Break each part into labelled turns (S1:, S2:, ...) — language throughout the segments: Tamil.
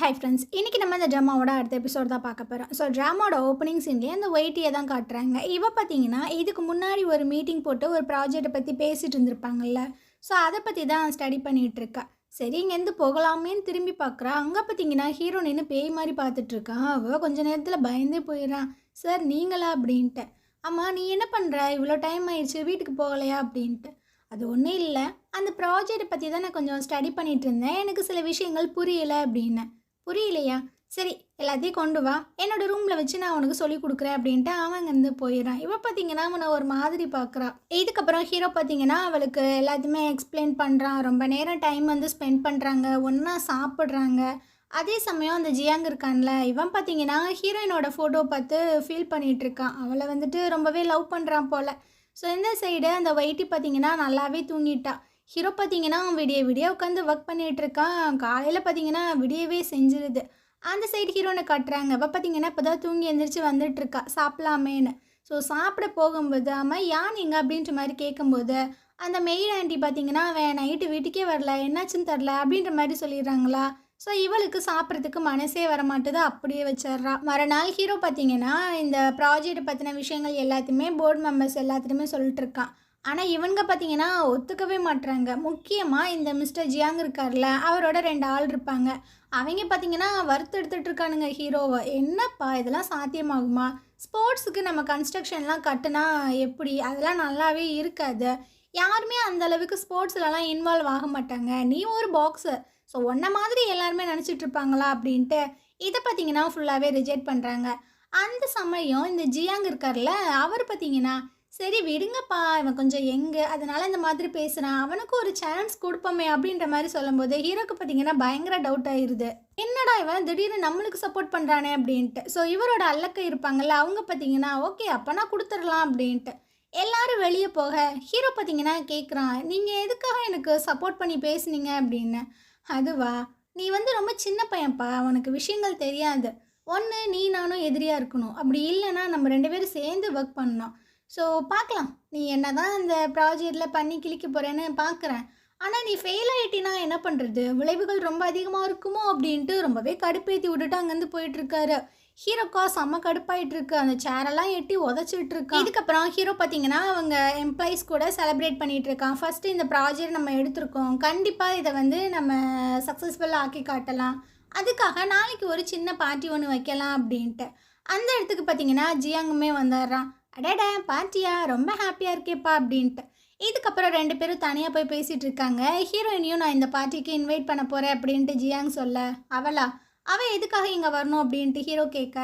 S1: ஹாய் ஃப்ரெண்ட்ஸ், இன்றைக்கி நம்ம இந்த ட்ராமாவோட அடுத்த எபிசோட் தான் பார்க்க போகிறோம். ஸோ ட்ராமாவோட ஓப்பனிங் சீன்லேயே அந்த ஒயிட்டியை தான் காட்டுறாங்க. இவ பார்த்தீங்கன்னா இதுக்கு முன்னாடி ஒரு மீட்டிங் போட்டு ஒரு ப்ராஜெக்டை பற்றி பேசிகிட்டு இருந்திருப்பாங்கல்ல. ஸோ அதை பற்றி தான் ஸ்டடி பண்ணிகிட்டு இருக்கா. சரி, இங்கேருந்து போகலாமேன்னு திரும்பி பார்க்குறா. அங்கே பார்த்தீங்கன்னா ஹீரோ நின்று பேய் மாதிரி பார்த்துட்ருக்கான். அவள் கொஞ்ச நேரத்தில் பயந்தே போயிடறான். சார் நீங்களா அப்படின்ட்டு. ஆமாம், நீ என்ன பண்ணுற, இவ்வளோ டைம் ஆயிடுச்சு, வீட்டுக்கு போகலையா அப்படின்ட்டு. அது ஒன்றும் இல்லை, அந்த ப்ராஜெக்டை பற்றி தான் நான் கொஞ்சம் ஸ்டடி பண்ணிகிட்டு இருந்தேன், எனக்கு சில விஷயங்கள் புரியலை அப்படின்னு. புரியலையா? சரி, எல்லாத்தையும் கொண்டு வா, என்னோடய ரூமில் வச்சு நான் உனக்கு சொல்லி கொடுக்குறேன் அப்படின்ட்டு அவன் அங்கேருந்து போயிடறான். இவன் பார்த்தீங்கன்னா அவனை ஒரு மாதிரி பார்க்குறான். இதுக்கப்புறம் ஹீரோ பார்த்தீங்கன்னா அவளுக்கு எல்லாத்தையுமே எக்ஸ்பிளைன் பண்ணுறான். ரொம்ப நேரம் டைம் வந்து ஸ்பெண்ட் பண்ணுறாங்க, ஒன்றா சாப்பிட்றாங்க. அதே சமயம் அந்த ஜியாங் இருக்கான்ல, இவன் பார்த்தீங்கன்னா ஹீரோயினோட ஃபோட்டோ பார்த்து ஃபீல் பண்ணிகிட்டு இருக்கான். அவளை வந்துட்டு ரொம்பவே லவ் பண்ணுறான் போல். ஸோ இந்த சைடு அந்த வைட்டி பார்த்தீங்கன்னா நல்லாவே தூங்கிட்டா. ஹீரோ பார்த்தீங்கன்னா விடிய விடிய உட்காந்து ஒர்க் பண்ணிகிட்டு இருக்கான். காலையில் பார்த்தீங்கன்னா விடியவே செஞ்சிருது. அந்த சைடு ஹீரோனை காட்டுறாங்க. அப்போ பார்த்தீங்கன்னா இப்போ தான் தூங்கி எழுந்திரிச்சு வந்துட்டுருக்கா சாப்பிட்லாமேன்னு. ஸோ சாப்பிட போகும்போது அம்மா யான் எங்க அப்படின்ற மாதிரி கேட்கும்போது அந்த மெயில் ஆண்டி பார்த்தீங்கன்னா அவன் நைட்டு வீட்டுக்கே வரல, என்னாச்சுன்னு தெரில அப்படின்ற மாதிரி சொல்லிடுறாங்களா. ஸோ இவளுக்கு சாப்பிட்றதுக்கு மனசே வரமாட்டுது, அப்படியே வச்சிட்றா. மறுநாள் ஹீரோ பார்த்தீங்கன்னா இந்த ப்ராஜெக்ட் பற்றின விஷயங்கள் எல்லாத்தையுமே போர்டு மெம்பர்ஸ் எல்லாத்துலேயுமே சொல்லிட்டு இருக்கான். ஆனால் இவங்க பார்த்தீங்கன்னா ஒத்துக்கவே மாட்டுறாங்க. முக்கியமாக இந்த மிஸ்டர் ஜியாங் இருக்கார்ல, அவரோட 2 ஆள் இருப்பாங்க. அவங்க பார்த்தீங்கன்னா வறுத்து எடுத்துகிட்டு இருக்கானுங்க ஹீரோவை. என்னப்பா இதெல்லாம் சாத்தியமாகுமா? ஸ்போர்ட்ஸுக்கு நம்ம கன்ஸ்ட்ரக்ஷன்லாம் கட்டுனா எப்படி? அதெல்லாம் நல்லாவே இருக்காது. யாருமே அந்தளவுக்கு ஸ்போர்ட்ஸ்லலாம் இன்வால்வ் ஆக மாட்டாங்க. நீ ஒரு பாக்ஸர், ஸோ ஒன்றை மாதிரி எல்லாருமே நினச்சிட்டு இருப்பாங்களா அப்படின்ட்டு இதை பார்த்தீங்கன்னா ஃபுல்லாகவே ரிஜெக்ட் பண்ணுறாங்க. அந்த சமயம் இந்த ஜியாங் இருக்கார்ல, அவர் பார்த்தீங்கன்னா சரி விடுங்கப்பா, இவன் கொஞ்சம் அதனால் இந்த மாதிரி பேசுகிறான், அவனுக்கு ஒரு சான்ஸ் கொடுப்போமே அப்படின்ற மாதிரி சொல்லும்போது ஹீரோக்கு பார்த்தீங்கன்னா பயங்கர டவுட் ஆயிடுது. என்னடா இவன் திடீர்னு நம்மளுக்கு சப்போர்ட் பண்ணுறானே அப்படின்ட்டு. ஸோ இவரோட அல்லக்க இருப்பாங்கள்ல, அவங்க பார்த்தீங்கன்னா ஓகே அப்போனா கொடுத்துடலாம் அப்படின்ட்டு எல்லாரும் வெளியே போக ஹீரோ பார்த்தீங்கன்னா கேட்குறான், நீங்கள் எதுக்காக எனக்கு சப்போர்ட் பண்ணி பேசுனீங்க அப்படின்னு. அதுவா, நீ வந்து ரொம்ப சின்ன பையன்ப்பா, உனக்கு விஷயங்கள் தெரியாது. ஒன்று நீ நானும் எதிரியாக இருக்கணும், அப்படி இல்லைன்னா நம்ம 2 பேரும் சேர்ந்து ஒர்க் பண்ணணும். ஸோ பார்க்கலாம், நீ என்ன தான் இந்த ப்ராஜெக்டில் பண்ணி கிழிக்க போகிறேன்னு பார்க்குறேன். ஆனால் நீ ஃபெயில் ஆகிட்டினா என்ன பண்ணுறது, விளைவுகள் ரொம்ப அதிகமாக இருக்குமோ அப்படின்ட்டு ரொம்பவே கடுப்பேற்றி விட்டுட்டு அங்கேருந்து போயிட்டுருக்காரு. ஹீரோக்கா செம்ம கடுப்பாயிட்டுருக்கு, அந்த சேரெல்லாம் எட்டி உதச்சிட்டு இருக்கான். இதுக்கப்புறம் ஹீரோ பார்த்தீங்கன்னா அவங்க எம்ப்ளாயீஸ் கூட செலிப்ரேட் பண்ணிகிட்டு இருக்கான். ஃபஸ்ட்டு இந்த ப்ராஜெக்ட் நம்ம எடுத்திருக்கோம், கண்டிப்பாக இதை வந்து நம்ம சக்ஸஸ்ஃபுல்லாக ஆக்கி காட்டலாம், அதுக்காக நாளைக்கு ஒரு சின்ன பார்ட்டி ஒன்று வைக்கலாம் அப்படின்ட்டு. அந்த இடத்துக்கு பார்த்தீங்கன்னா ஜியாங்குமே வந்துடுறான். அடடா பார்ட்டியா, ரொம்ப ஹாப்பியாக இருக்கேப்பா அப்படின்ட்டு. இதுக்கப்புறம் 2 பேரும் தனியாக போய் பேசிகிட்டு இருக்காங்க. ஹீரோயினையும் நான் இந்த பார்ட்டிக்கு இன்வைட் பண்ண போகிறேன் அப்படின்ட்டு ஜியாங் சொல்ல, அவள் எதுக்காக இங்கே வரணும் அப்படின்ட்டு ஹீரோ கேட்க,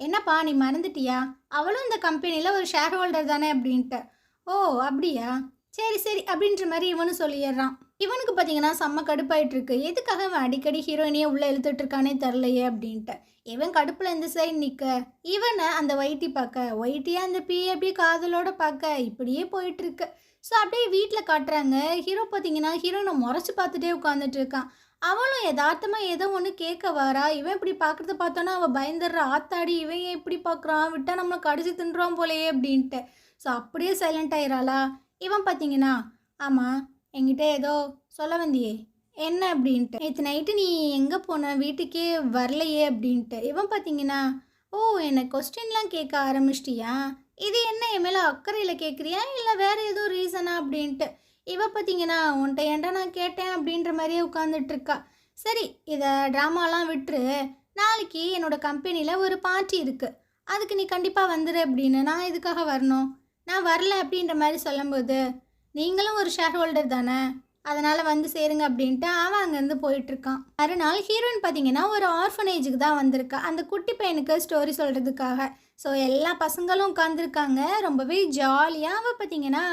S1: என்னப்பா நீ மறந்துட்டியா, அவளும் இந்த கம்பெனியில் ஒரு ஷேர் ஹோல்டர் தானே அப்படின்ட்டு. ஓ அப்படியா, சரி சரி அப்படின்ற மாதிரி இவனும் சொல்லிடுறான். இவனுக்கு பார்த்தீங்கன்னா செம்ம கடுப்பாயிட்டுருக்கு, எதுக்காக அவன் அடிக்கடி ஹீரோயினையே உள்ளே இழுத்துட்ருக்கானே தெரிலையே அப்படின்ட்டு. இவன் கடுப்பில் இந்த சைடு நிற்க, இவனை அந்த ஒயிட்டி பார்க்க, ஒயிட்டியாக அந்த பி அப்படியே காதலோடு பார்க்க, இப்படியே போயிட்டுருக்கு. ஸோ அப்படியே வீட்டில் காட்டுறாங்க. ஹீரோ பார்த்தீங்கன்னா ஹீரோயினை முறைச்சி பார்த்துட்டே உட்காந்துட்டு இருக்கான். அவளும் யதார்த்தமாக ஏதோ ஒன்று கேட்க வரா. இவன் இப்படி பார்க்குறத பார்த்தோன்னா அவள் பயந்துடுறா, ஆத்தாடி இவன் ஏன் இப்படி பார்க்குறான், விட்டால் நம்மளை கடிச்சு தின்றான் போலையே அப்படின்ட்டு. ஸோ அப்படியே சைலண்ட் ஆயிராளா. இவன் பார்த்தீங்கன்னா ஆமாம் என்கிட்ட ஏதோ சொல்ல வந்தியே, என்ன அப்படின்ட்டு. நேற்று நைட்டு நீ எங்கே போன, வீட்டுக்கே வரலையே அப்படின்ட்டு. இவன் பார்த்தீங்கன்னா ஓ என்னை கொஸ்டின்லாம் கேட்க ஆரம்பிச்சிட்டியா, இது என்ன என் மேலே அக்கறையில் கேட்குறியா இல்லை வேறு ஏதோ ரீசனா அப்படின்ட்டு. இவ பார்த்தீங்கன்னா உன்ட்ட ஏன்டா நான் கேட்டேன் அப்படின்ற மாதிரியே உட்காந்துட்ருக்கா. சரி இதை ட்ராமாலாம் விட்டுரு, நாளைக்கு என்னோடய கம்பெனியில் ஒரு பார்ட்டி இருக்குது, அதுக்கு நீ கண்டிப்பாக வந்துடு அப்படின்னு. நான் இதுக்காக வரணும், நான் வரல அப்படின்ற மாதிரி சொல்லும்போது நீங்களும் ஒரு ஷேர் ஹோல்டர் தானே, அதனால் வந்து சேருங்க அப்படின்ட்டு அவன் அங்கேருந்து போயிட்டுருக்கான். மறுநாள் ஹீரோயின் பார்த்தீங்கன்னா ஒரு ஆர்ஃபனேஜுக்கு தான் வந்திருக்கா, அந்த குட்டி பையனுக்கு ஸ்டோரி சொல்கிறதுக்காக. ஸோ எல்லா பசங்களும் உட்காந்துருக்காங்க, ரொம்பவே ஜாலியாக அவள் பார்த்தீங்கன்னா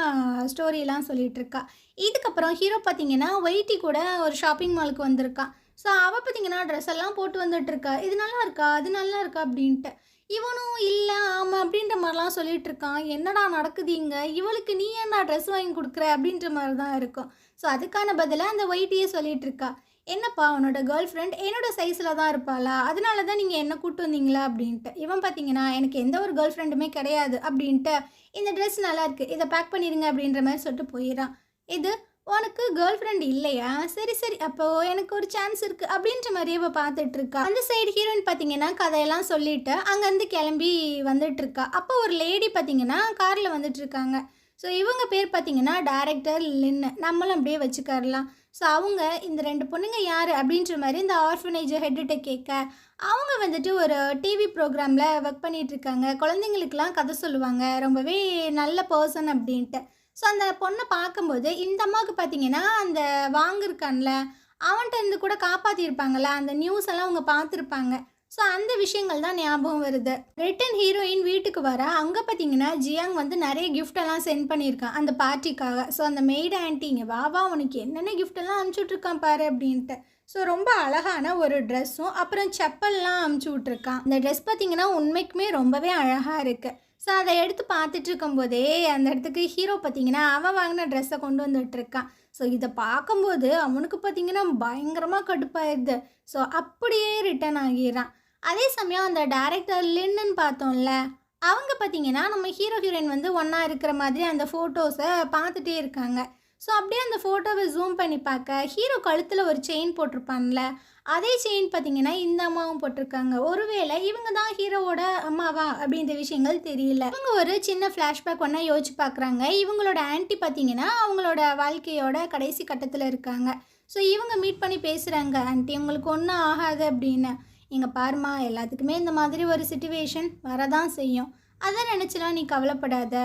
S1: ஸ்டோரியெலாம் சொல்லிகிட்ருக்கா. இதுக்கப்புறம் ஹீரோ பார்த்தீங்கன்னா ஒயிட்டி கூட ஒரு ஷாப்பிங் மாலுக்கு வந்திருக்கான். ஸோ அவள் பார்த்தீங்கன்னா ட்ரெஸ் எல்லாம் போட்டு வந்துட்டுருக்கா, இது நல்லா இருக்கா அது நல்லா இருக்கா அப்படின்ட்டு. இவனும் இல்லை ஆமாம் அப்படின்ற மாதிரிலாம் சொல்லிகிட்டு இருக்கான். என்னடா நடக்குது இங்கே, இவளுக்கு நீ ஏன்டா ட்ரெஸ் வாங்கி கொடுக்குற அப்படின்ற மாதிரி தான் இருக்கும். ஸோ அதுக்கான பதிலாக அந்த ஒயிட்டியே சொல்லிகிட்டு இருக்கா, என்னப்பா உன்னோட கேர்ள் ஃப்ரெண்ட் என்னோட சைஸில் தான் இருப்பாளா, அதனால தான் நீங்கள் என்ன கூப்பிட்டு வந்தீங்களா அப்படின்ட்டு. இவன் பார்த்தீங்கன்னா எனக்கு எந்த ஒரு கேர்ள் ஃப்ரெண்டுமே கிடையாது அப்படின்ட்டு, இந்த ட்ரெஸ் நல்லாயிருக்கு இதை பேக் பண்ணிடுங்க அப்படின்ற மாதிரி சொல்லிட்டு போயிடறான். இது உனக்கு கேர்ள் ஃப்ரெண்ட் இல்லையா? சரி, சரி. அப்போ எனக்கு ஒரு சான்ஸ் இருக்கு. அப்படின்ற மாரியே இவ பார்த்துட்டு இருக்கா. அந்த சைடு ஹீரோயின் பார்த்தீங்கன்னா, கதையெல்லாம் சொல்லிட்டு அங்கருந்து கிளம்பி வந்துட்டுருக்கா. அப்போ ஒரு லேடி பார்த்தீங்கன்னா, கார்ல வந்துட்டுருக்காங்க. ஸோ இவங்க பேர் பார்த்தீங்கன்னா, டைரக்டர் லின்னு. நம்மளும் அப்படியே வச்சுக்கரலாம். ஸோ அவங்க இந்த 2 பொண்ணுங்க யாரு? அப்படின்ற மாரி இந்த ஆர்ஃபனேஜ் ஹெட்டுட்ட கேட்க, அவங்க வந்துட்டு ஒரு டிவி ப்ரோகிராமில ஒர்க் பண்ணிட்டுருக்காங்க. குழந்தைங்களுக்கெல்லாம் கதை சொல்லுவாங்க. ரொம்பவே நல்ல பெர்சன் அப்படின்ட்டு. ஸோ அந்த பொண்ணை பார்க்கும்போது இந்த அம்மாவுக்கு பார்த்தீங்கன்னா அந்த வாங்கியிருக்கான்ல அவன்கிட்ட இருந்து கூட காப்பாற்றிருப்பாங்கள்ல அந்த நியூஸ் எல்லாம் அவங்க பார்த்துருப்பாங்க. ஸோ அந்த விஷயங்கள் தான் ஞாபகம் வருது. ரிட்டன் ஹீரோயின் வீட்டுக்கு வர அங்கே பார்த்தீங்கன்னா ஜியாங் வந்து நிறைய gift எல்லாம் சென்ட் பண்ணியிருக்கான் அந்த பார்ட்டிக்காக. ஸோ அந்த மெய்டு ஆன்ட்டிங்க வா வா உனக்கு என்னென்ன gift எல்லாம் அனுப்பிச்சுட்ருக்கான் பாரு அப்படின்ட்டு. ஸோ ரொம்ப அழகான ஒரு ட்ரெஸ்ஸும் அப்புறம் செப்பல்லாம் அமுச்சு விட்ருக்கான். இந்த ட்ரெஸ் பார்த்தீங்கன்னா உண்மைக்குமே ரொம்பவே அழகாக இருக்குது. ஸோ அதை எடுத்து பார்த்துட்டு இருக்கும்போதே அந்த இடத்துக்கு ஹீரோ பார்த்தீங்கன்னா அவன் வாங்கின ட்ரெஸ்ஸை கொண்டு வந்துட்டுருக்கான். ஸோ இதை பார்க்கும்போது அவனுக்கு பார்த்தீங்கன்னா பயங்கரமாக கடுப்பாயிருது. ஸோ அப்படியே ரிட்டர்ன் ஆகிடுறான். அதே சமயம் அந்த டைரக்டர் லின்னு பார்த்தோம்ல அவங்க பார்த்தீங்கன்னா நம்ம ஹீரோ ஹீரோயின் வந்து ஒன்றா இருக்கிற மாதிரி அந்த ஃபோட்டோஸை பார்த்துட்டே இருக்காங்க. ஸோ அப்படியே அந்த ஃபோட்டோவை ஜூம் பண்ணி பார்க்க ஹீரோ கழுத்தில் ஒரு செயின் போட்டிருப்பான்ல அதே செயின் பார்த்தீங்கன்னா இந்த அம்மாவும் போட்டிருக்காங்க. ஒருவேளை இவங்க தான் ஹீரோவோட அம்மாவா அப்படின்ற விஷயங்கள் தெரியல. இவங்க ஒரு சின்ன ஃப்ளாஷ்பேக் ஒன்றா யோசிச்சு பார்க்குறாங்க. இவங்களோட ஆன்ட்டி பார்த்தீங்கன்னா அவங்களோட வாழ்க்கையோட கடைசி கட்டத்தில் இருக்காங்க. ஸோ இவங்க மீட் பண்ணி பேசுகிறாங்க, ஆன்ட்டி உங்களுக்கு ஒன்றும் ஆகாது அப்படின்னு. இங்கே பாருமா எல்லாத்துக்குமே இந்த மாதிரி ஒரு சிச்சுவேஷன் வரதான் செய்யும். அதை நினச்சிலாம் நீ கவலைப்படாத.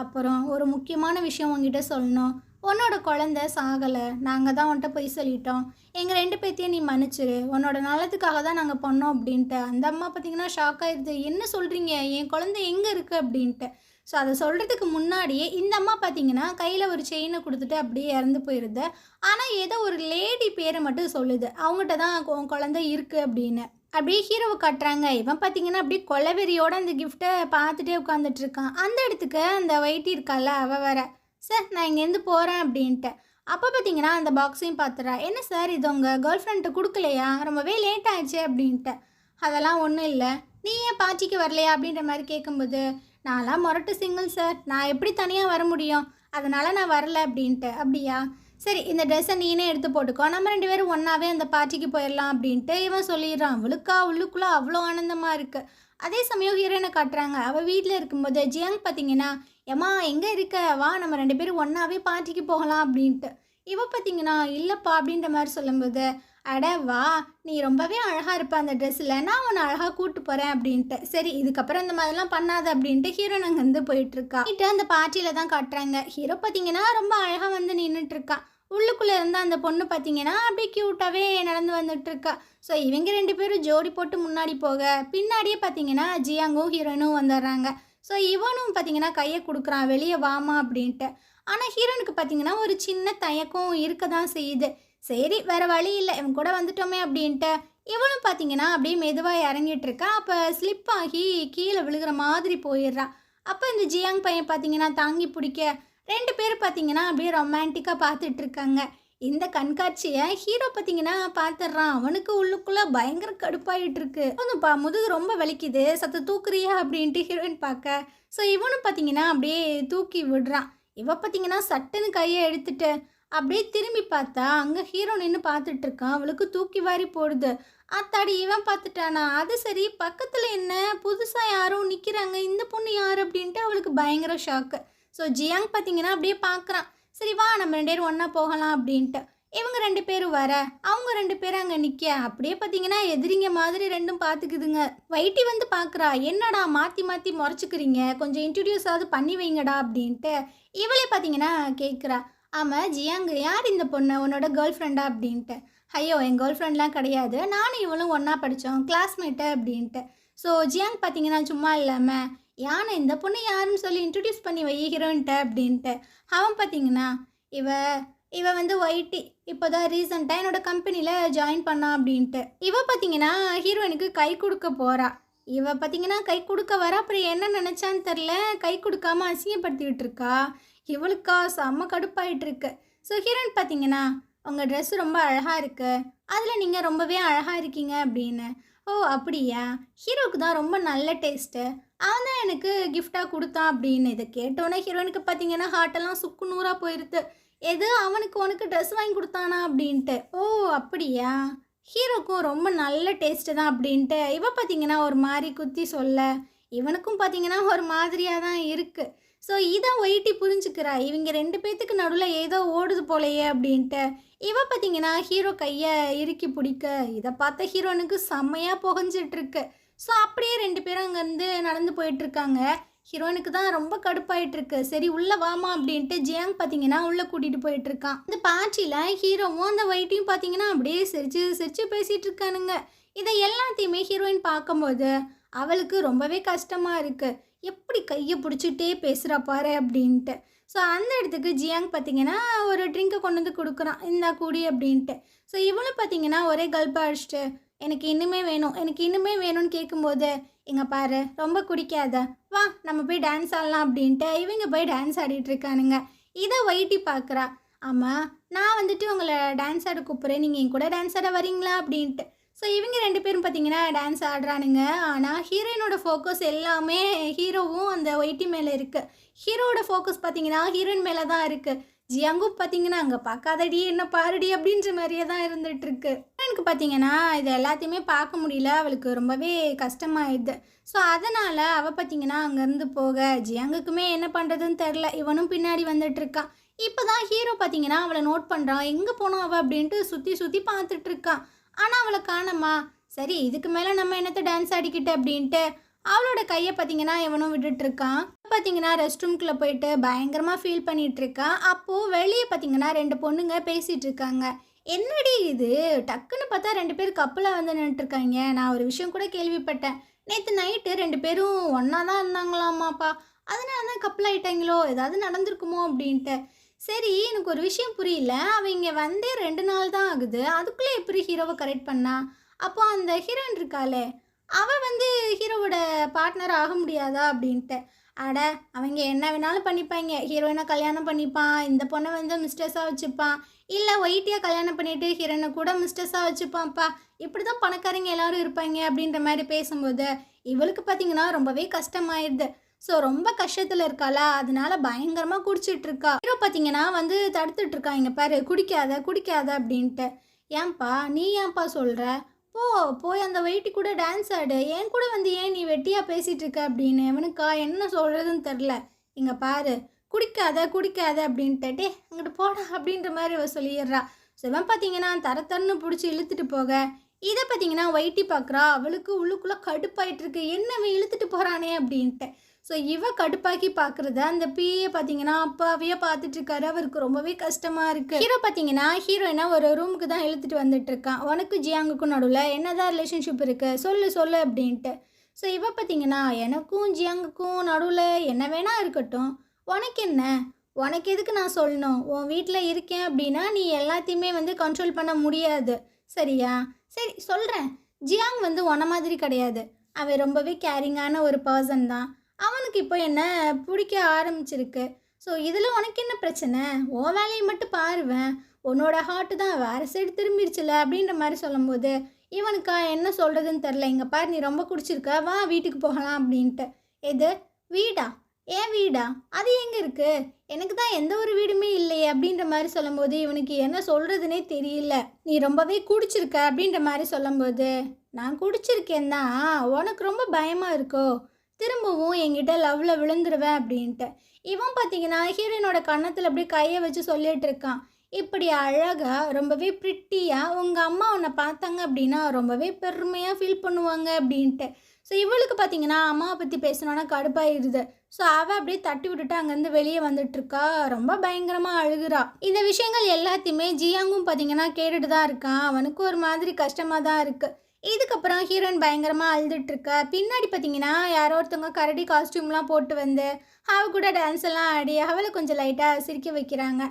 S1: அப்புறம் ஒரு முக்கியமான விஷயம் உங்ககிட்ட சொல்லணும். உன்னோட குழந்த சாகலை, நாங்கள் தான் உன்கிட்ட போய் சொல்லிட்டோம். எங்கள் 2 பேர்த்தையும் நீ மன்னிச்சிரு, உன்னோட நலத்துக்காக தான் நாங்கள் பண்ணோம் அப்படின்ட்டு. அந்த அம்மா பார்த்தீங்கன்னா ஷாக் ஆயிடுது. என்ன சொல்கிறீங்க, என் குழந்தை எங்கே இருக்குது அப்படின்ட்டு. ஸோ அதை சொல்கிறதுக்கு முன்னாடியே இந்த அம்மா பார்த்தீங்கன்னா கையில் ஒரு செயினை கொடுத்துட்டு அப்படியே இறந்து போயிடுது. ஆனால் ஏதோ ஒரு லேடி பேரை மட்டும் சொல்லுது, அவங்ககிட்ட தான் உன் குழந்தை இருக்குது அப்படின்னு. அப்படியே ஹீரோவை காட்டுறாங்க. இவன் பார்த்தீங்கன்னா அப்படியே கொலவெறியோட அந்த கிஃப்ட்டை பார்த்துட்டே உட்காந்துட்ருக்கான். அந்த இடத்துக்கு அந்த வைட்டி இருக்கால அவள் வேற, சார் நான் இங்கேருந்து போகிறேன் அப்படின்ட்டு. அப்போ பார்த்தீங்கன்னா அந்த பாக்ஸையும் பார்த்துறா. என்ன சார் இது உங்கள் கேர்ள் ஃப்ரெண்ட்டை கொடுக்கலையா, ரொம்பவே லேட் ஆயிடுச்சு அப்படின்ட்டு. அதெல்லாம் ஒன்றும் இல்லை, நீ ஏன் பாட்டிக்கு வரலையா அப்படின்ற மாதிரி கேட்கும்போது, நான்லாம் மொரட்டு சிங்கிள் சார், நான் எப்படி தனியாக வர முடியும், அதனால் நான் வரல அப்படின்ட்டு. அப்படியா, சரி இந்த ட்ரெஸ்ஸை நீனே எடுத்து போட்டுக்கோ, நம்ம 2 பேரும் ஒன்றாவே அந்த பார்ட்டிக்கு போயிடலாம் அப்படின்ட்டு இவன் சொல்லிடுறான். அவளுக்கா உள்ளுக்குள்ளே அவ்வளோ ஆனந்தமாக இருக்குது. அதே சமயம் ஹீரோயினை காட்டுறாங்க. அவள் வீட்டில் இருக்கும்போது ஜியாங் பார்த்தீங்கன்னா ஏம்மா எங்கே இருக்க, வா நம்ம 2 பேரும் ஒன்றாவே பார்ட்டிக்கு போகலாம் அப்படின்ட்டு. இவ பார்த்தீங்கன்னா இல்லைப்பா அப்படின்ற மாதிரி சொல்லும்போது, அட வா நீ ரொம்பவே அழகாக இருப்ப அந்த ட்ரெஸ்ஸில், நான் உன்னை அழகாக கூப்பிட்டு போகிறேன் அப்படின்ட்டு. சரி இதுக்கப்புறம் இந்த மாதிரிலாம் பண்ணாத அப்படின்ட்டு ஹீரோ நாங்கள் வந்து போயிட்டுருக்கா. அந்த பார்ட்டியில் தான் காட்டுறாங்க. ஹீரோ பார்த்தீங்கன்னா ரொம்ப அழகாக வந்து நின்றுட்டுருக்கா. உள்ளுக்குள்ளே இருந்தால் அந்த பொண்ணு பார்த்தீங்கன்னா அப்படியே க்யூட்டாகவே நடந்து வந்துட்டுருக்கா. ஸோ இவங்க 2 பேரும் ஜோடி போட்டு முன்னாடி போக பின்னாடியே பார்த்தீங்கன்னா ஜியாங்கும் ஹீரோயினும் வந்துடுறாங்க. ஸோ இவனும் பார்த்தீங்கன்னா கையை கொடுக்குறான், வெளியே வாமா அப்படின்ட்டு. ஆனால் ஹீரோனுக்கு பார்த்தீங்கன்னா ஒரு சின்ன தயக்கம் இருக்க தான் செய்யுது. சரி வேறு வழி இல்லை, இவன் கூட வந்துட்டோமே அப்படின்ட்டு இவனும் பார்த்தீங்கன்னா அப்படியே மெதுவாக இறங்கிட்டு இருக்கா. அப்போ ஸ்லிப் ஆகி கீழே விழுகிற மாதிரி போயிடுறா. அப்போ இந்த ஜியாங் பையன் பார்த்தீங்கன்னா தாங்கி பிடிக்க 2 பேர் பார்த்தீங்கன்னா அப்படியே ரொமான்டிக்காக பார்த்துட்டு இருக்காங்க. இந்த கண்காட்சியை ஹீரோ பார்த்தீங்கன்னா பார்த்துடுறான். அவனுக்கு உள்ளுக்குள்ளே பயங்கர கடுப்பாயிட்டு இருக்கு. ஒன்றுப்பா முதுகு ரொம்ப வலிக்குது, சத்த தூக்குறியா அப்படின்ட்டு ஹீரோயின் பார்க்க. ஸோ இவனும் பார்த்தீங்கன்னா அப்படியே தூக்கி விடுறான். இவ பார்த்தீங்கன்னா சட்டுன்னு கையை எடுத்துட்டு அப்படியே திரும்பி பார்த்தா அங்கே ஹீரோ நின்று பார்த்துட்டு இருக்கான். அவளுக்கு தூக்கி வாரி போடுது. அத்தாடி இவன் பார்த்துட்டானா, அது சரி பக்கத்தில் என்ன புதுசாக யாரும் நிற்கிறாங்க, இந்த பொண்ணு யார் அப்படின்ட்டு அவளுக்கு பயங்கர ஷாக்கு. ஸோ ஜியாங் பார்த்தீங்கன்னா அப்படியே பார்க்குறான். சரி வா நம்ம 2 பேரும் ஒன்றா போகலாம் அப்படின்ட்டு. இவங்க 2 பேரும் வர அவங்க 2 பேரும் அங்கே நிற்க அப்படியே பார்த்தீங்கன்னா எதிரிங்க மாதிரி ரெண்டும் பார்த்துக்குதுங்க. வைட்டி வந்து பார்க்குறா, என்னடா மாற்றி மாற்றி முறைச்சிக்கிறீங்க, கொஞ்சம் இன்ட்ரடியூஸ் ஆகுது பண்ணி வைங்கடா அப்படின்ட்டு இவளே பார்த்தீங்கன்னா கேட்குறா. ஆமாம் ஜியாங் யார் இந்த பொண்ணு, உன்னோட கேர்ள் ஃப்ரெண்டா அப்படின்ட்டு. ஐயோ என் கேர்ள் ஃப்ரெண்ட்லாம் கிடையாது, நானும் இவளும் ஒன்றா படித்தோம் கிளாஸ்மேட்டு அப்படின்ட்டு. ஸோ ஜியாங் பார்த்தீங்கன்னா சும்மா இல்லாமல் யானை இந்த பொண்ணு யாருன்னு சொல்லி இன்ட்ரடியூஸ் பண்ணி வை ஹீரோயின்ட்ட அப்படின்ட்டு. அவன் பார்த்தீங்கன்னா இவ இவ வந்து ஒயிட்டி இப்போ தான் ரீசெண்டாக என்னோட கம்பெனியில் ஜாயின் பண்ணா அப்படின்ட்டு. இவ பார்த்தீங்கன்னா ஹீரோயினுக்கு கை கொடுக்க போகிறா. இவ பார்த்தீங்கன்னா கை கொடுக்க வர அப்புறம் என்ன நினச்சான்னு தெரில, கை கொடுக்காம அசிங்கப்படுத்திக்கிட்டு இருக்கா. இவளுக்கா செம்ம கடுப்பாயிட்டு இருக்கு. ஸோ ஹீரோயின் பார்த்தீங்கன்னா உங்கள் ட்ரெஸ் ரொம்ப அழகாக இருக்குது, அதில் நீங்கள் ரொம்பவே அழகாக இருக்கீங்க அப்படின்னு. ஓ அப்படியா, ஹீரோவுக்கு தான் ரொம்ப நல்ல டேஸ்ட்டு, அவன் தான் எனக்கு கிஃப்டாக கொடுத்தான் அப்படின்னு. இதை கேட்டோன்னே ஹீரோயினுக்கு பார்த்தீங்கன்னா ஹார்ட்டெல்லாம் சுக்கு நூறாக போயிடுது. எது அவனுக்கு உனக்கு ட்ரெஸ் வாங்கி கொடுத்தானா அப்படின்ட்டு. ஓ அப்படியா, ஹீரோக்கும் ரொம்ப நல்ல டேஸ்ட்டு தான் அப்படின்ட்டு இவ பார்த்தீங்கன்னா ஒரு மாதிரி குத்தி சொல்ல, இவனுக்கும் பார்த்தீங்கன்னா ஒரு மாதிரியாக தான் இருக்குது. ஸோ இதான் ஒயிட்டி புரிஞ்சுக்கிறா, இவங்க ரெண்டு பேத்துக்கு நடுவில் ஏதோ ஓடுது போலையே அப்படின்ட்டு. இவ பார்த்தீங்கன்னா ஹீரோ கையை இறுக்கி பிடிக்க, இதை பார்த்த ஹீரோனுக்கு செம்மையாக புகஞ்சிட்ருக்கு. ஸோ அப்படியே ரெண்டு பேரும் அங்கேருந்து நடந்து போயிட்டுருக்காங்க. ஹீரோனுக்கு தான் ரொம்ப கடுப்பாயிட்டிருக்கு. சரி உள்ளே வாமா அப்படின்ட்டு ஜியாங் பார்த்தீங்கன்னா உள்ளே கூட்டிகிட்டு போயிட்டுருக்கான். இந்த பார்ட்டியில் ஹீரோவும் அந்த ஒயிட்டையும் பார்த்தீங்கன்னா அப்படியே சிரிச்சு சிரிச்சு பேசிகிட்டு இருக்கானுங்க. இதை எல்லாத்தையுமே ஹீரோயின் பார்க்கும்போது அவளுக்கு ரொம்பவே கஷ்டமாக இருக்குது. எப்படி கையை பிடிச்சிட்டே பேசுகிறா பாரு அப்படின்ட்டு. ஸோ அந்த இடத்துக்கு ஜியாங் பார்த்தீங்கன்னா ஒரு ட்ரிங்கை கொண்டு வந்து கொடுக்குறான், இந்தா கூடி அப்படின்ட்டு. ஸோ இவளும் பார்த்தீங்கன்னா ஒரே கல்ப்பாக அடிச்சிட்டு எனக்கு இன்னுமே வேணும் எனக்கு இன்னுமே வேணும்னு கேட்கும்போது, இங்கே பாரு ரொம்ப குடிக்காத, வா நம்ம போய் டான்ஸ் ஆடலாம் அப்படின்ட்டு இவங்க போய் டான்ஸ் ஆடிட்டு இருக்கானுங்க. இதை ஒயிட்டி பார்க்குறா, ஆமாம் நான் வந்துட்டு உங்களை டான்ஸ் ஆட கூப்பிட்றேன், நீங்கள் என் கூட டான்ஸ் ஆட வரீங்களா அப்படின்ட்டு. ஸோ இவங்க ரெண்டு பேரும் பார்த்தீங்கன்னா டான்ஸ் ஆடுறானுங்க. ஆனால் ஹீரோயினோட ஃபோக்கஸ் எல்லாமே ஹீரோவும் அந்த ஒயிட்டி மேலே இருக்குது. ஹீரோவோட ஃபோக்கஸ் பார்த்தீங்கன்னா ஹீரோயின் மேலே தான் இருக்குது. ஜியாங்கும் பார்த்தீங்கன்னா அங்கே பார்க்காதடி என்ன பாருடி அப்படின்ற மாதிரியே தான் இருந்துகிட்ருக்கு. எனக்கு பார்த்தீங்கன்னா இது எல்லாத்தையுமே பார்க்க முடியல, அவளுக்கு ரொம்பவே கஷ்டமாயிடுது. ஸோ அதனால் அவள் பார்த்தீங்கன்னா அங்கேருந்து போக ஜியாங்குக்குமே என்ன பண்ணுறதுன்னு தெரில, இவனும் பின்னாடி வந்துட்டுருக்கான். இப்போ தான் ஹீரோ பார்த்தீங்கன்னா அவளை நோட் பண்ணுறான், எங்கே போனோம் அவள் அப்படின்ட்டு சுற்றி சுற்றி பார்த்துட்ருக்கான். ஆனால் அவளை காணோமா, சரி இதுக்கு மேலே நம்ம என்னத்தை டான்ஸ் ஆடிக்கிட்டு அப்படின்ட்டு அவளோட கையை பார்த்தீங்கன்னா இவனும் விட்டுட்ருக்கான். பார்த்தீங்கன்னா ரெஸ்ட் ரூம்குள்ளே போயிட்டு பயங்கரமாக ஃபீல் பண்ணிகிட்ருக்கான். அப்போது வெளியே பார்த்தீங்கன்னா ரெண்டு பொண்ணுங்க பேசிகிட்டு இருக்காங்க. என்னடி இது டக்குன்னு பார்த்தா ரெண்டு பேர் கப்பலாக வந்து நின்றுட்டுருக்காங்க. நான் ஒரு விஷயம் கூட கேள்விப்பட்டேன், நேற்று நைட்டு ரெண்டு பேரும் ஒன்றா தான் இருந்தாங்களாமாப்பா, அதனால தான் கப்பல் ஆகிட்டாங்களோ, ஏதாவது நடந்திருக்குமோ அப்படின்ட்டு. சரி எனக்கு ஒரு விஷயம் புரியல, அவங்க வந்தே 2 நாள் தான் ஆகுது, அதுக்குள்ளே எப்படி ஹீரோவை கரெக்ட் பண்ணா? அப்போ அந்த ஹீரோயின் இருக்காளே அவள் வந்து ஹீரோவோட பார்ட்னர் ஆக முடியாதா அப்படின்ட்டு. அட அவங்க என்ன வேணாலும் பண்ணிப்பாங்க, ஹீரோயினை கல்யாணம் பண்ணிப்பான், இந்த பொண்ணை வந்து மிஸ்டர்ஸாக வச்சுப்பான், இல்லை ஒயிட்டியாக கல்யாணம் பண்ணிவிட்டு ஹீரோயினை கூட மிஸ்டர்ஸாக வச்சுப்பான்ப்பா, இப்படி தான் பணக்காரங்க எல்லோரும் இருப்பாங்க அப்படின்ற மாதிரி பேசும்போது இவளுக்கு பார்த்திங்கன்னா ரொம்பவே கஷ்டமாயிடுது. ஸோ ரொம்ப கஷ்டத்தில் இருக்காளா, அதனால பயங்கரமாக குடிச்சிட்ருக்கா. ஹீரோ பார்த்தீங்கன்னா வந்து தடுத்துட்ருக்கா, இங்கே பாரு குடிக்காத குடிக்காத அப்படின்ட்டு. ஏன்பா நீ ஏன்பா சொல்கிற, போய் அந்த வெயிட்டி கூட டான்ஸ் ஆடு, என் கூட வந்து ஏன் நீ வெட்டியாக பேசிகிட்டு இருக்க அப்படின்னு. இவனுக்கா என்ன சொல்கிறதுன்னு தெரில, இங்கே பாரு குடிக்காத குடிக்காத அப்படின்ட்டு, டே அங்கிட்டு போடா அப்படின்ற மாதிரி அவள் சொல்லிடுறா. சிவன் பார்த்தீங்கன்னா தரத்தரன்னு பிடிச்சி இழுத்துட்டு போக இதை பார்த்தீங்கன்னா ஒயிட்டி பார்க்குறா, அவளுக்கு உள்ளுக்குள்ளே கடுப்பாயிட்ருக்கு, என்னவன் இழுத்துட்டு போகிறானே அப்படின்ட்டு. ஸோ இவ கடுப்பாக்கி பார்க்குறத அந்த பிஏ பார்த்தீங்கன்னா அப்பாவையே பார்த்துட்ருக்காரு, அவருக்கு ரொம்பவே கஷ்டமாக இருக்குது. ஹீரோ பார்த்தீங்கன்னா ஹீரோயினை ஒரு ரூமுக்கு தான் இழுத்துட்டு வந்துட்டுருக்கான். உனக்கு ஜியாங்குக்கும் நடுவில் என்னதான் ரிலேஷன்ஷிப் இருக்குது சொல்லு சொல்லு அப்படின்ட்டு. ஸோ இவ பார்த்தீங்கன்னா எனக்கும் ஜியாங்குக்கும் நடுவில் என்ன வேணால் இருக்கட்டும், உனக்கு என்ன, உனக்கு எதுக்கு நான் சொல்லணும், உன் வீட்டில் இருக்கேன் அப்படின்னா நீ எல்லாத்தையுமே வந்து கண்ட்ரோல் பண்ண முடியாது சரியா? சரி சொல்கிறேன், ஜியாங் வந்து உன்ன மாதிரி கிடையாது, அவன் ரொம்பவே கேரிங்கான ஒரு பர்சன் தான், அவனுக்கு இப்போ என்ன பிடிக்க ஆரம்பிச்சிருக்கு. ஸோ இதில் உனக்கு என்ன பிரச்சனை, உன் வேலையை மட்டும் பாருவேன், உன்னோட ஹார்ட்டு தான் வேறு சைடு திரும்பிடுச்சுல அப்படின்ற மாதிரி சொல்லும்போது இவனுக்கா என்ன சொல்கிறதுன்னு தெரில. இங்கே பாரு நீ ரொம்ப குடிச்சிருக்க, வா வீட்டுக்கு போகலாம் அப்படின்ட்டு. எது வீடா, ஏன் வீடா, அது எங்கே இருக்குது, எனக்கு தான் எந்த ஒரு வீடுமே இல்லையே அப்படின்ற மாதிரி சொல்லும்போது இவனுக்கு என்ன சொல்கிறதுனே தெரியல. நீ ரொம்பவே குடிச்சிருக்க அப்படின்ற மாதிரி சொல்லும்போது நான் குடிச்சிருக்கேன் தான், உனக்கு ரொம்ப பயமாக இருக்கோ, திரும்பவும் என்கிட்ட லவ்வில் விழுந்துருவேன் அப்படின்ட்டு. இவன் பார்த்தீங்கன்னா ஹீரோயினோட கன்னத்தில் அப்படியே கையை வச்சு சொல்லிட்டு இருக்கான், இப்படி அழகாக ரொம்பவே ப்ரிட்டியாக உங்கள் அம்மா உன்னை பார்த்தாங்க அப்படின்னா ரொம்பவே பெருமையாக ஃபீல் பண்ணுவாங்க அப்படின்ட்டு. ஸோ இவளுக்கு பார்த்தீங்கன்னா அம்மாவை பற்றி பேசணுன்னா கடுப்பாயிருது. ஸோ அவள் அப்படியே தட்டி விட்டுட்டு அங்கேருந்து வெளியே வந்துட்டுருக்கா, ரொம்ப பயங்கரமாக அழுகுறா. இந்த விஷயங்கள் எல்லாத்தையுமே ஜியாங்கும் பார்த்தீங்கன்னா கேட்டுட்டு தான் இருக்கான், அவனுக்கு ஒரு மாதிரி கஷ்டமாக தான் இருக்குது. இதுக்கப்புறம் ஹீரோயின் பயங்கரமாக அழுதுட்டுருக்கா. பின்னாடி பார்த்தீங்கன்னா யாரோ ஒருத்தவங்க கரடி காஸ்டியூம்லாம் போட்டு வந்து அவள் கூட டான்ஸ் எல்லாம் ஆடி அவளை கொஞ்சம் லைட்டாக சிரிக்க வைக்கிறாங்க.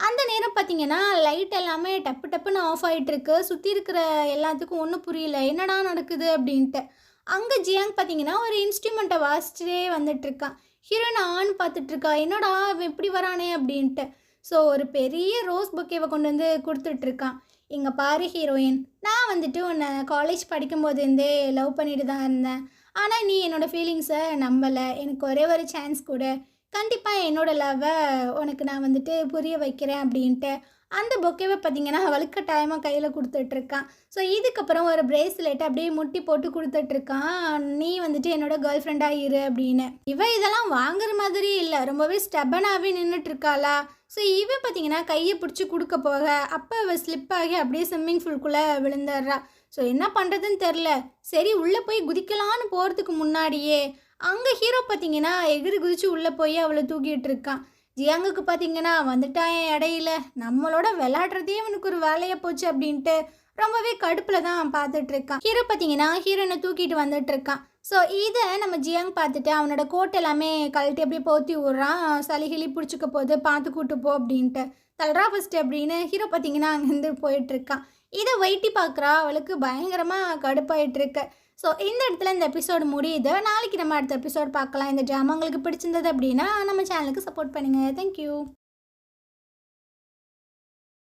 S1: அந்த நேரம் பார்த்தீங்கன்னா லைட் எல்லாமே டப்பு டப்புன்னு ஆஃப் ஆகிட்டுருக்கு. சுற்றி இருக்கிற எல்லாத்துக்கும் ஒன்றும் புரியல, என்னடா நடக்குது அப்படின்ட்டு. அங்கே ஜியாங் பார்த்தீங்கன்னா ஒரு இன்ஸ்ட்ருமெண்ட்டை வாசிச்சுட்டே வந்துட்டுருக்கான். ஹீரோயின் ஆன் பார்த்துட்ருக்கா, என்னடா அவன் எப்படி வரானே அப்படின்ட்டு. ஸோ ஒரு பெரிய ரோஸ் பொக்கேவை கொண்டு வந்து கொடுத்துட்ருக்கான். இங்கே பாரு ஹீரோயின், நான் வந்துட்டு உன்னை காலேஜ் படிக்கும்போதேருந்தே லவ் பண்ணிட்டு தான் இருந்தேன், ஆனால் நீ என்னோடய ஃபீலிங்ஸை நம்பலை, எனக்கு ஒரே ஒரு சான்ஸ் கொடு, கண்டிப்பாக என்னோட லவ்வை உனக்கு நான் வந்துட்டு புரிய வைக்கிறேன் அப்படின்ட்டு அந்த பொக்கேவை பார்த்தீங்கன்னா வலுக்கட்டாயமாக கையில் கொடுத்துட்ருக்கான். ஸோ இதுக்கப்புறம் ஒரு பிரேஸ்லெட் அப்படியே முட்டி போட்டு கொடுத்துட்ருக்கான், நீ வந்துட்டு என்னோட கேர்ள் ஃப்ரெண்டாக இரு அப்படின்னு. இதெல்லாம் வாங்குற மாதிரி இல்லை, ரொம்பவே ஸ்டெபனாகவே நின்றுட்டுருக்காளா. ஸோ பார்த்தீங்கன்னா கையை பிடிச்சி கொடுக்க போக அப்போ அவள் ஸ்லிப் ஆகி அப்படியே ஸ்விம்மிங் ஃபூல்குள்ளே விழுந்துடுறா. ஸோ என்ன பண்ணுறதுன்னு தெரில. சரி உள்ளே போய் குதிக்கலான்னு போகிறதுக்கு முன்னாடியே அங்கே ஹீரோ பார்த்தீங்கன்னா எகிரி குதிச்சு உள்ளே போய் அவளை தூக்கிட்டு இருக்கான். ஜியாங்குக்கு பார்த்தீங்கன்னா வந்துட்டான் என் இடையில, நம்மளோட விளையாடுறதே அவனுக்கு ஒரு வேலையாக போச்சு அப்படின்ட்டு ரொம்பவே கடுப்பில் தான் பார்த்துட்டு இருக்கான். ஹீரோ பார்த்தீங்கன்னா ஹீரோனை தூக்கிட்டு வந்துட்டு இருக்கான். ஸோ இதை நம்ம ஜியாங் பார்த்துட்டு அவனோட கோட் எல்லாமே கழட்டி அப்படியே போத்தி விட்றான். சளிகிளி பிடிச்சிக்க போது பார்த்து கூட்டு போ அப்படின்ட்டு. தல்றா ஃபஸ்ட்டு அப்படின்னு ஹீரோ பார்த்தீங்கன்னா அங்கேருந்து போயிட்டுருக்கான். இதை வைட்டி பார்க்குறா, அவளுக்கு பயங்கரமாக கடுப்பாயிட்டுருக்கு. ஸோ இந்த இடத்துல இந்த எபிசோடு முடியுது. நாளைக்கு நம்ம அடுத்த எபிசோட் பார்க்கலாம். இந்த ட்ராமா உங்களுக்கு பிடிச்சிருந்தது அப்படின்னா நம்ம சேனலுக்கு சப்போர்ட் பண்ணுங்கள். தேங்க்யூ.